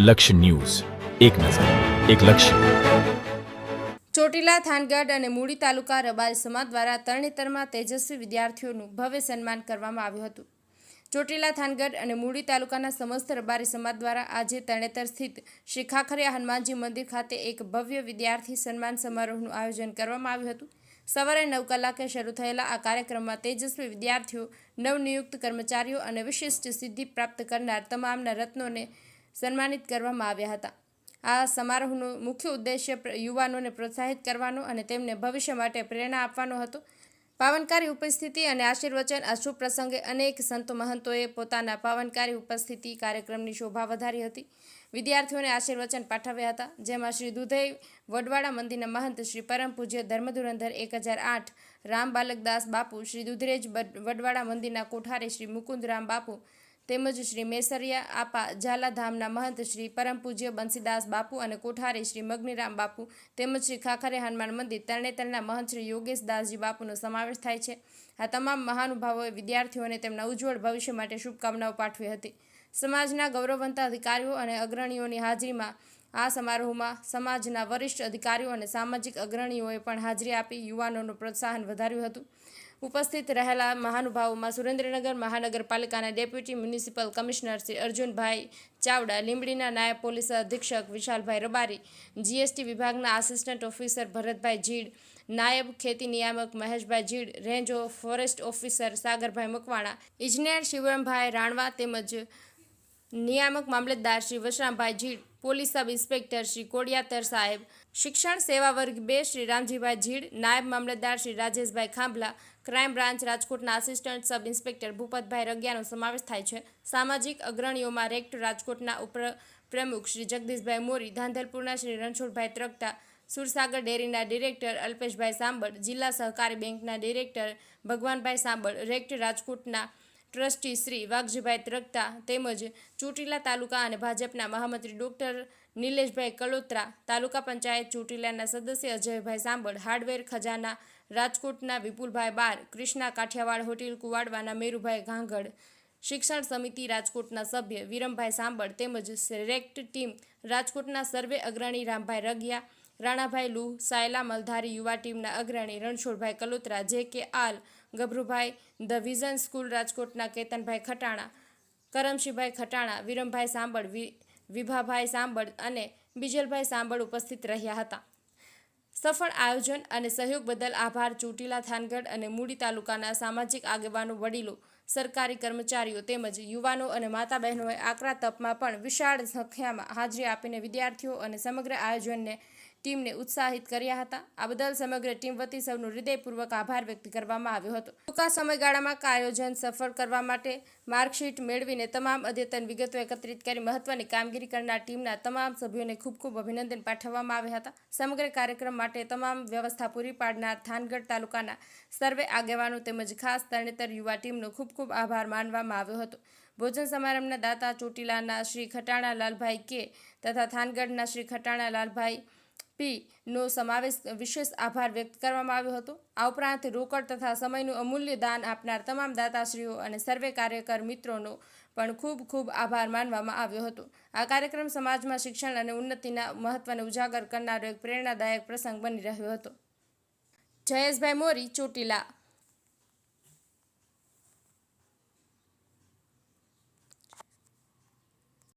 લક્ષ્ય ન્યૂઝ, એક નજર, એક લક્ષ્ય. ચોટીલા, થાનગઢ અને મૂળી તાલુકા રબારી સમાજ દ્વારા તરણેતરમાં તેજસ્વી વિદ્યાર્થીઓનું ભવ્ય સન્માન કરવામાં આવ્યું હતું. ચોટીલા, થાનગઢ અને મૂળી તાલુકાના સમસ્ત રબારી સમાજ દ્વારા આજે તરણેતર સ્થિત શ્રી ખાખરિયા હનુમાનજી મંદિર ખાતે એક ભવ્ય વિદ્યાર્થી સન્માન સમારોહનું આયોજન કરવામાં આવ્યું હતું. સવારે 9 કલાકે શરૂ થયેલા આ કાર્યક્રમમાં તેજસ્વી વિદ્યાર્થીઓ, નવનિયુક્ત કર્મચારીઓ અને વિશિષ્ટ સિદ્ધિ પ્રાપ્ત કરનાર તમામના રત્નોને સન્માનિત કરવામાં આવ્યા હતા. આ સમારોહનો મુખ્ય ઉદ્દેશ્ય યુવાનોને પ્રોત્સાહિત કરવાનો અને તેમને ભવિષ્ય માટે પ્રેરણા આપવાનો હતો. પાવનકારી ઉપસ્થિતિ અને આશીર્વચન. આ શુભ પ્રસંગે અનેક સંતો મહંતોએ પોતાના પાવનકારી ઉપસ્થિતિ કાર્યક્રમની શોભા વધારી હતી. વિદ્યાર્થીઓને આશીર્વચન પાઠવ્યા હતા, જેમાં શ્રી દુધઈ વડવાડા મંદિરના મહંત શ્રી પરમ પૂજ્ય ધર્મધુરંધર 1008 રામ બાલકદાસ બાપુ, શ્રી દુધરેજ વડવાડા મંદિરના કોઠારી શ્રી મુકુંદરામ બાપુ તેમજ શ્રી મેસરિયા આપા ઝાલાધામના મહંત શ્રી પરમ પૂજ્ય બંસીદાસ બાપુ અને કોઠારી શ્રી મગનીરામ બાપુ તેમજ શ્રી ખાખરિયા હનુમાન મંદિર તરણેતરના મહંત શ્રી યોગેશદાસજી બાપુનો સમાવેશ થાય છે. આ તમામ મહાનુભાવોએ વિદ્યાર્થીઓને તેમના ઉજ્જવળ ભવિષ્ય માટે શુભકામનાઓ પાઠવી હતી. સમાજના ગૌરવવંત અધિકારીઓ અને અગ્રણીઓની હાજરીમાં આ સમારોહમાં સમાજના વરિષ્ઠ અધિકારીઓ અને સામાજિક અગ્રણીઓએ પણ હાજરી આપી યુવાનોનું પ્રોત્સાહન વધાર્યું હતું. ઉપસ્થિત રહેલા મહાનુભાવોમાં સુરેન્દ્રનગર મહાનગરપાલિકાના deputy municipal commissioner Shri Arjunbhai Chavda, લીંબડીના નાયબ પોલીસ અધિક્ષક વિશાલભાઈ રબારી, જીએસટી વિભાગના આસિસ્ટન્ટ ઓફિસર ભરતભાઈ જીડ, નાયબ ખેતી નિયામક Maheshbhai Jid, range of forest officer Sagarbhai Makwana, ઇજનેર શિવરામભાઈ રાણવા તેમજ નિયામક મામલતદાર Shri Vashrambhai Jid, police sub inspector Shri Kodiyatar સાહેબ, શિક્ષણ સેવા વર્ગ 2 શ્રી રામજીભાઈ જીડ, નાયબ મામલતદાર શ્રી રાજેશભાઈ ખાંભલા, ક્રાઇમ બ્રાન્ચ રાજકોટના આસિસ્ટન્ટ સબ ઇન્સ્પેક્ટર ભૂપતભાઈ રગિયાનો સમાવેશ થાય છે. સામાજિક અગ્રણીઓમાં રેક્ટ રાજકોટના ઉપપ્રમુખ શ્રી જગદીશભાઈ મોરી, ધાંધલપુરના શ્રી રણછોડભાઈ ત્રગટા, સુરસાગર ડેરીના ડિરેક્ટર અલ્પેશભાઈ સાંબળ, જિલ્લા સહકારી બેંકના ડિરેક્ટર ભગવાનભાઈ સાંબળ, રેક્ટ રાજકોટના ટ્રસ્ટી શ્રી વાઘજીભાઈ ત્રગટા તેમજ ચોટીલા તાલુકા અને ભાજપના મહામંત્રી ડોક્ટર નિલેશભાઈ કલોત્રા, તાલુકા પંચાયત ચોટીલાના સદસ્ય અજયભાઈ સાંબળ, હાર્ડવેર ખજાના રાજકોટના વિપુલભાઈ બાર, કૃષ્ણા કાઠિયાવાડ હોટેલ કુવાડવાના મેરુભાઈ ઘાંઘડ, શિક્ષણ સમિતિ રાજકોટના સભ્ય વિરમભાઈ સાંબળ તેમજ રેક્ટ ટીમ રાજકોટના સર્વે અગ્રણી રામભાઈ રગિયા, રાણાભાઈ લુહ, સાયલા મલધારી યુવા ટીમના અગ્રણી રણછોડભાઈ કલોત્રા, જે.કે. આલ, ગભરુભાઈ, ધ વિઝન સ્કૂલ રાજકોટના કેતનભાઈ ખટાણા, કરમશીભાઈ ખટાણા, વિરમભાઈ સાંબળ, વિભાભાઈ સાંબળ અને બીજલભાઈ સાંબળ ઉપસ્થિત રહ્યા હતા. સફળ આયોજન અને સહયોગ બદલ આભાર. ચોટીલા, થાનગઢ અને મૂળી તાલુકાના સામાજિક આગેવાનો, વડીલો, સરકારી કર્મચારીઓ તેમજ યુવાનો અને માતા બહેનોએ આકરા તપમાં પણ વિશાળ સંખ્યામાં હાજરી આપીને વિદ્યાર્થીઓ અને સમગ્ર આયોજનને ટીમને ઉત્સાહિત કર્યા હતા. આ બદલ સમગ્ર ટીમ વતી સૌનો હૃદયપૂર્વક આભાર વ્યક્ત કરવામાં આવ્યો હતો. ટૂંકા સમયગાળામાં આયોજન સફળ કરવા માટે માર્કશીટ મેળવીને તમામ અદ્યતન વિગતો એકત્રિત કરી મહત્વની કામગીરી કરનાર ટીમના તમામ સભ્યોને ખૂબ ખૂબ અભિનંદન પાઠવવામાં આવ્યા હતા. સમગ્ર કાર્યક્રમ માટે તમામ વ્યવસ્થા પૂરી પાડનાર થાનગઢ તાલુકાના સર્વે આગેવાનો તેમજ ખાસ તરણેતર યુવા ટીમનો ખૂબ ખૂબ આભાર માનવામાં આવ્યો હતો. ભોજન સમારંભના દાતા ચોટીલાના શ્રી ખટાણા લાલભાઈ કે તથા થાનગઢના શ્રી ખટાણા લાલભાઈ નો સમાવેશ વિશેષ આભાર વ્યક્ત કરવામાં આવ્યો હતો. આ ઉપરાંત રોકડ તથા સમયનું અમૂલ્ય દાન આપનાર તમામ દાતાશ્રીઓ અને સર્વે કાર્યકર મિત્રોનો પણ ખૂબ ખૂબ આભાર માનવામાં આવ્યો હતો. આ કાર્યક્રમ સમાજમાં શિક્ષણ અને ઉન્નતિના મહત્વને ઉજાગર કરનારો એક પ્રેરણાદાયક પ્રસંગ બની રહ્યો હતો. જયેશભાઈ મોરી, ચોટીલા.